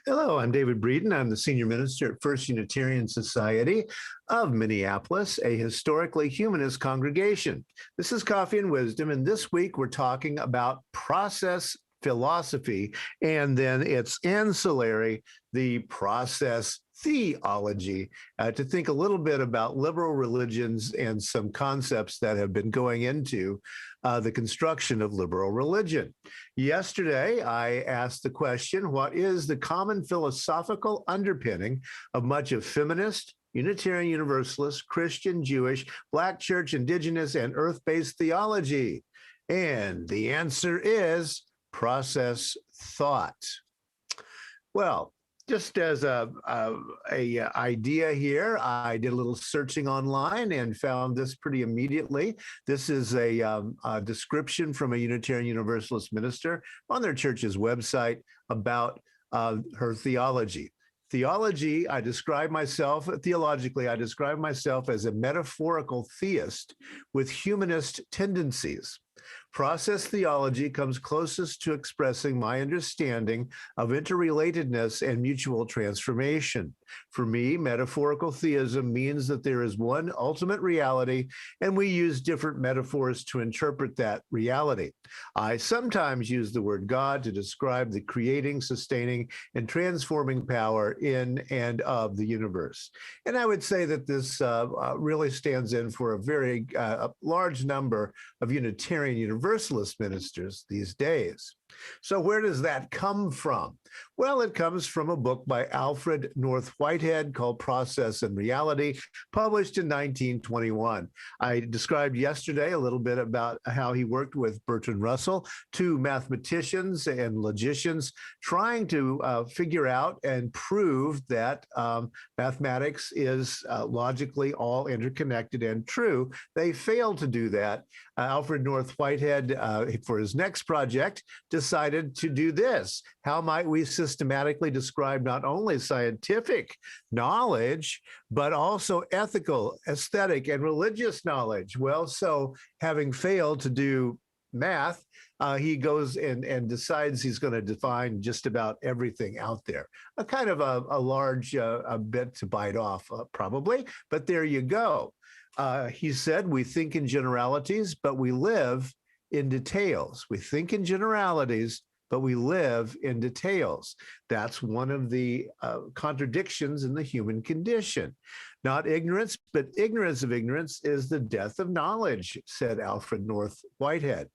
Hello, I'm David Breeden. I'm the senior minister at First Unitarian Society of Minneapolis, a historically humanist congregation. This is Coffee and Wisdom, and this week we're talking about process philosophy and then its ancillary, the process theology, to think a little bit about liberal religions and some concepts that have been going into the construction of liberal religion. Yesterday, I asked the question, what is the common philosophical underpinning of much of feminist, Unitarian Universalist, Christian, Jewish, Black church, indigenous, and earth-based theology? And the answer is process thought. Well, just as a idea here, I did a little searching online and found this pretty immediately. This is a description from a Unitarian Universalist minister on their church's website about her theology. Theologically, I describe myself as a metaphorical theist with humanist tendencies. Process theology comes closest to expressing my understanding of interrelatedness and mutual transformation. For me, metaphorical theism means that there is one ultimate reality, and we use different metaphors to interpret that reality. I sometimes use the word God to describe the creating, sustaining, and transforming power in and of the universe. And I would say that this really stands in for a very large number of Unitarian Universalist ministers these days. So where does that come from? Well, it comes from a book by Alfred North Whitehead called Process and Reality, published in 1921. I described yesterday a little bit about how he worked with Bertrand Russell, two mathematicians and logicians, trying to figure out and prove that mathematics is logically all interconnected and true. They failed to do that. Alfred North Whitehead, for his next project, decided to do this. How might we systematically describe not only scientific knowledge, but also ethical, aesthetic, and religious knowledge? Well, so having failed to do math, he goes and decides he's going to define just about everything out there. A kind of a large bit to bite off, probably, but there you go. He said, we think in generalities, but we live in details. We think in generalities, but we live in details. That's one of the contradictions in the human condition. Not ignorance, but ignorance of ignorance is the death of knowledge, said Alfred North Whitehead.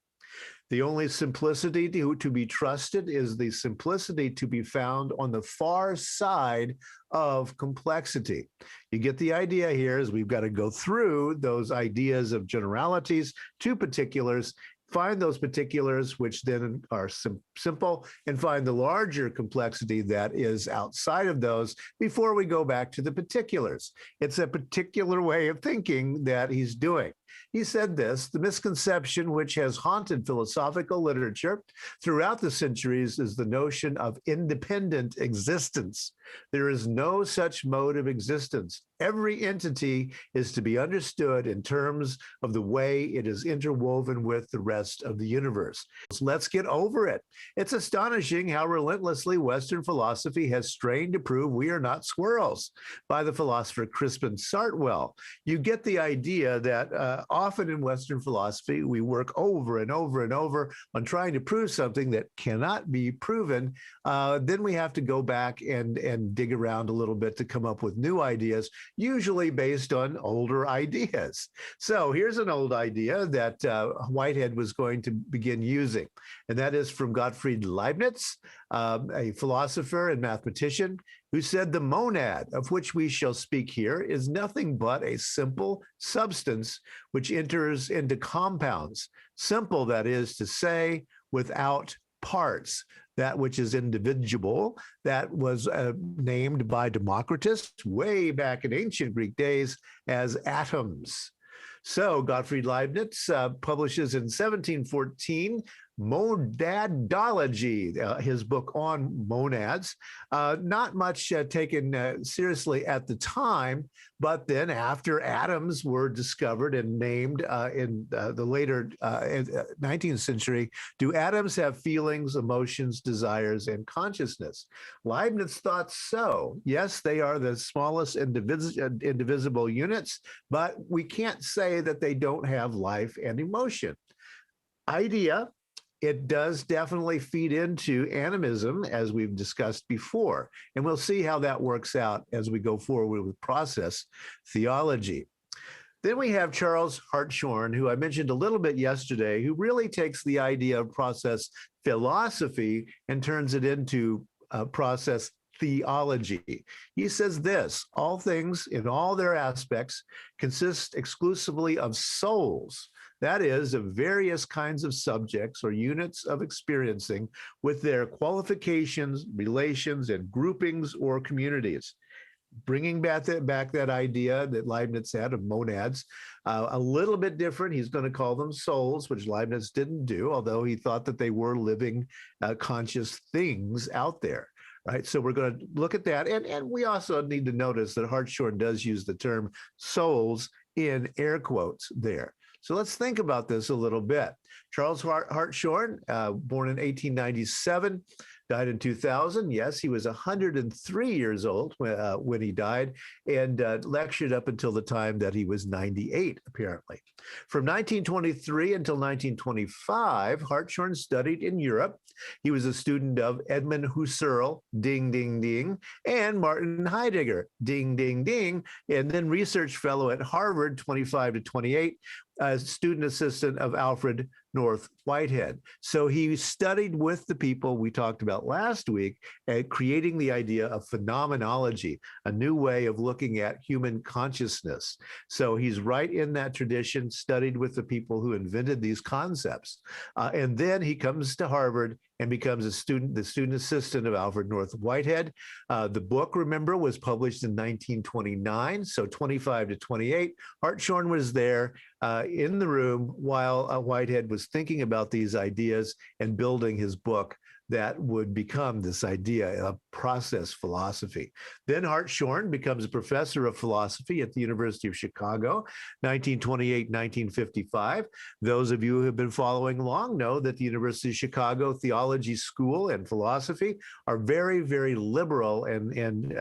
The only simplicity to be trusted is the simplicity to be found on the far side of complexity. You get the idea here is we've got to go through those ideas of generalities to particulars, find those particulars, which then are simple, and find the larger complexity that is outside of those before we go back to the particulars. It's a particular way of thinking that he's doing. He said this, the misconception which has haunted philosophical literature throughout the centuries is the notion of independent existence. There is no such mode of existence. Every entity is to be understood in terms of the way it is interwoven with the rest of the universe. So let's get over it. It's astonishing how relentlessly Western philosophy has strained to prove we are not squirrels. By the philosopher Crispin Sartwell, you get the idea that often in Western philosophy, we work over and over and over on trying to prove something that cannot be proven. Then we have to go back and dig around a little bit to come up with new ideas, usually based on older ideas. So here's an old idea that Whitehead was going to begin using, and that is from Gottfried Leibniz, a philosopher and mathematician, who said the monad, of which we shall speak here, is nothing but a simple substance which enters into compounds. Simple, that is to say, without parts. That which is individual, that was named by Democritus way back in ancient Greek days as atoms. So Gottfried Leibniz publishes in 1714 Monadology, his book on monads. Not much taken seriously at the time, but then after atoms were discovered and named in the later 19th century, do atoms have feelings, emotions, desires, and consciousness? Leibniz thought so. Yes, they are the smallest indivisible units, but we can't say that they don't have life and emotion. Idea, it does definitely feed into animism, as we've discussed before. And we'll see how that works out as we go forward with process theology. Then we have Charles Hartshorne, who I mentioned a little bit yesterday, who really takes the idea of process philosophy and turns it into process theology. He says this: all things in all their aspects consist exclusively of souls. That is, of various kinds of subjects or units of experiencing with their qualifications, relations, and groupings or communities. Bringing back that idea that Leibniz had of monads, a little bit different. He's going to call them souls, which Leibniz didn't do, although he thought that they were living conscious things out there. Right. So we're going to look at that. And we also need to notice that Hartshorne does use the term souls in air quotes there. So let's think about this a little bit. Charles Hartshorne, born in 1897, died in 2000. Yes, he was 103 years old when he died, and lectured up until the time that he was 98, apparently. From 1923 until 1925, Hartshorne studied in Europe. He was a student of Edmund Husserl, ding, ding, ding, and Martin Heidegger, ding, ding, ding, and then research fellow at Harvard, 25 to 28, student assistant of Alfred North Whitehead. So he studied with the people we talked about last week at creating the idea of phenomenology, a new way of looking at human consciousness. So he's right in that tradition, studied with the people who invented these concepts. And then he comes to Harvard and becomes the student assistant of Alfred North Whitehead. The book, remember, was published in 1929, so 25 to 28. Hartshorne was there in the room while Whitehead was thinking about these ideas and building his book that would become this idea of process philosophy. Then Hartshorne becomes a professor of philosophy at the University of Chicago, 1928, 1955. Those of you who have been following along know that the University of Chicago Theology School and Philosophy are very, very liberal and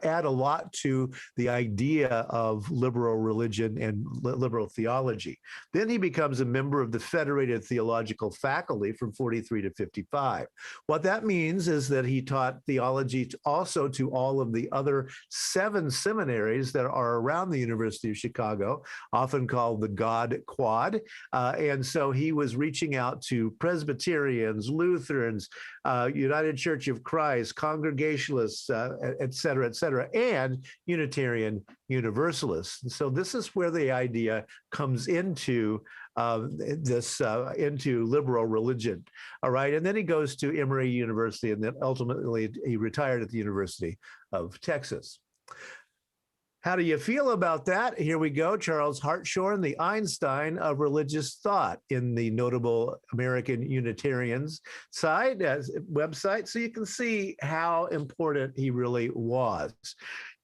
add a lot to the idea of liberal religion and liberal theology. Then he becomes a member of the Federated Theological Faculty from 43 to 55. What that means is that he taught theology also to all of the other 7 seminaries that are around the University of Chicago, often called the God Quad. And so he was reaching out to Presbyterians, Lutherans, United Church of Christ, Congregationalists, et cetera, and Unitarian Universalists. And so this is where the idea comes into into liberal religion. All right. And then he goes to Emory University, and then ultimately he retired at the University of Texas. How do you feel about that? Here we go. Charles Hartshorne, the Einstein of religious thought, in the notable American Unitarians website. So you can see how important he really was.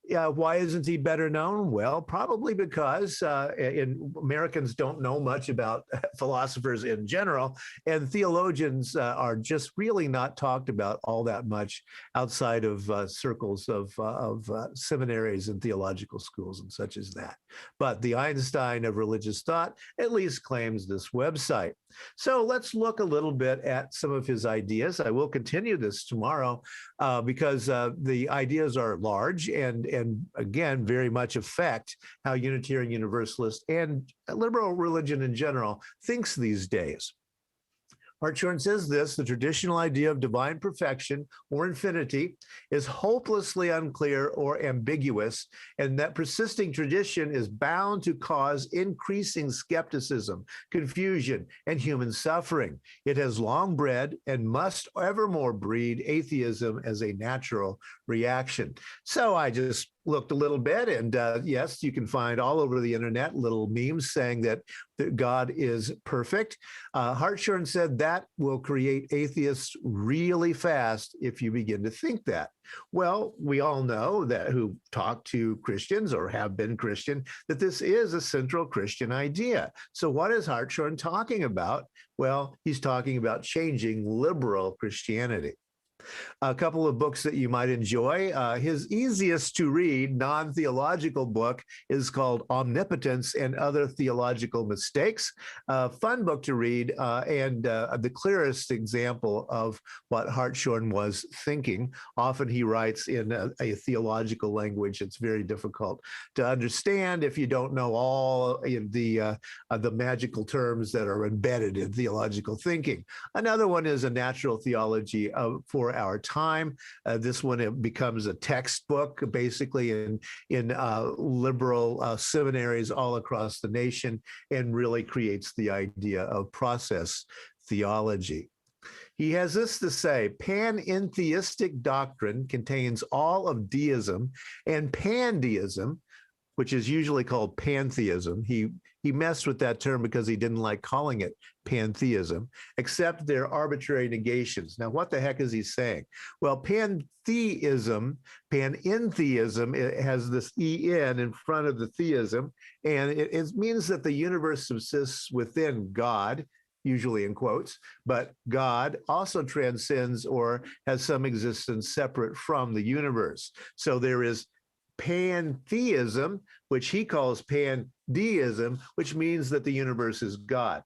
Why isn't he better known? Well, probably because Americans don't know much about philosophers in general, and theologians are just really not talked about all that much outside of circles of seminaries and theological schools and such as that. But the Einstein of religious thought at least claims this website. So let's look a little bit at some of his ideas. I will continue this tomorrow because the ideas are large and again, very much affect how Unitarian Universalist and liberal religion in general thinks these days. Hartshorne says this: the traditional idea of divine perfection or infinity is hopelessly unclear or ambiguous, and that persisting tradition is bound to cause increasing skepticism, confusion, and human suffering. It has long bred and must evermore breed atheism as a natural reaction. So I just looked a little bit, and yes, you can find all over the internet little memes saying that God is perfect. Hartshorne said that will create atheists really fast if you begin to think that. Well, we all know that who talk to Christians or have been Christian, that this is a central Christian idea. So what is Hartshorne talking about? Well, he's talking about changing liberal Christianity. A couple of books that you might enjoy. His easiest to read non-theological book is called Omnipotence and Other Theological Mistakes. Fun book to read and the clearest example of what Hartshorne was thinking. Often he writes in a theological language. It's very difficult to understand if you don't know all the magical terms that are embedded in theological thinking. Another one is A Natural Theology for Our Time. This one, it becomes a textbook basically in liberal seminaries all across the nation, and really creates the idea of process theology. He has this to say: panentheistic doctrine contains all of deism and pandeism, which is usually called pantheism. He messed with that term because he didn't like calling it pantheism, except they're arbitrary negations. Now, what the heck is he saying? Well, pantheism, panentheism, it has this en in front of the theism, and it means that the universe subsists within God, usually in quotes, but God also transcends or has some existence separate from the universe. So there is pantheism, which he calls pandeism, which means that the universe is God.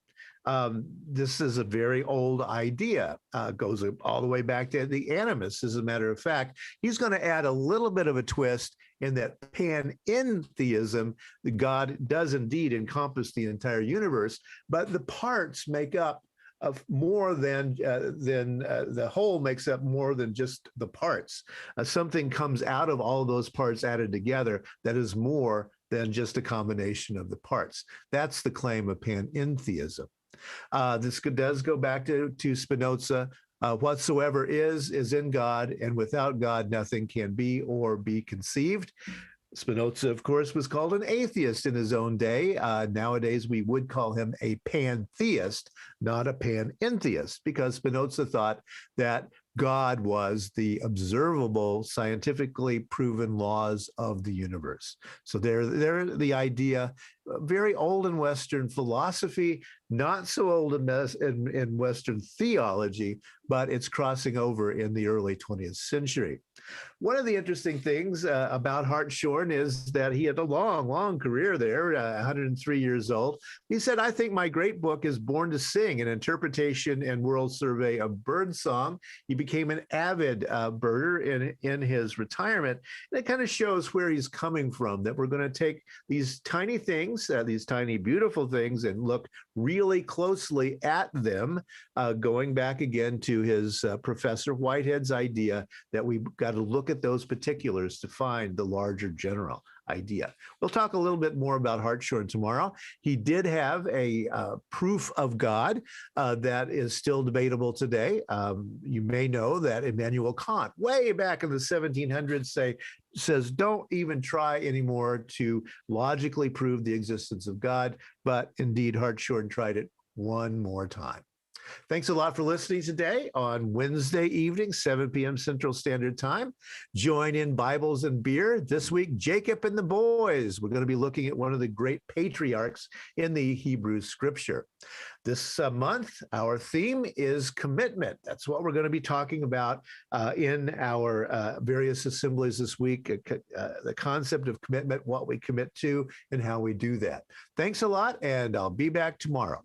This is a very old idea, goes all the way back to the animists. As a matter of fact, he's going to add a little bit of a twist in that panentheism, God does indeed encompass the entire universe, but the parts make up of more than the whole makes up more than just the parts. Something comes out of all of those parts added together that is more than just a combination of the parts. That's the claim of panentheism. This does go back to Spinoza. Whatsoever is in God, and without God, nothing can be or be conceived. Spinoza, of course, was called an atheist in his own day. Nowadays, we would call him a pantheist, not a panentheist, because Spinoza thought that God was the observable, scientifically proven laws of the universe. So they're the idea, very old in Western philosophy, not so old in Western theology, but it's crossing over in the early 20th century. One of the interesting things about Hartshorne is that he had a long, long career there, 103 years old. He said, I think my great book is Born to Sing, an interpretation and world survey of birdsong. He became an avid birder in his retirement. And it kind of shows where he's coming from, that we're going to take these tiny things, these tiny, beautiful things, and look really closely at them, going back again to his Professor Whitehead's idea that we've got to look at those particulars to find the larger general idea. We'll talk a little bit more about Hartshorne tomorrow. He did have a proof of God that is still debatable today. You may know that Immanuel Kant, way back in the 1700s, says don't even try anymore to logically prove the existence of God, but indeed Hartshorne tried it one more time. Thanks a lot for listening today on Wednesday evening, 7 p.m. Central Standard Time. Join in Bibles and Beer. This week, Jacob and the Boys. We're going to be looking at one of the great patriarchs in the Hebrew Scripture. This month, our theme is commitment. That's what we're going to be talking about in our various assemblies this week, the concept of commitment, what we commit to, and how we do that. Thanks a lot, and I'll be back tomorrow.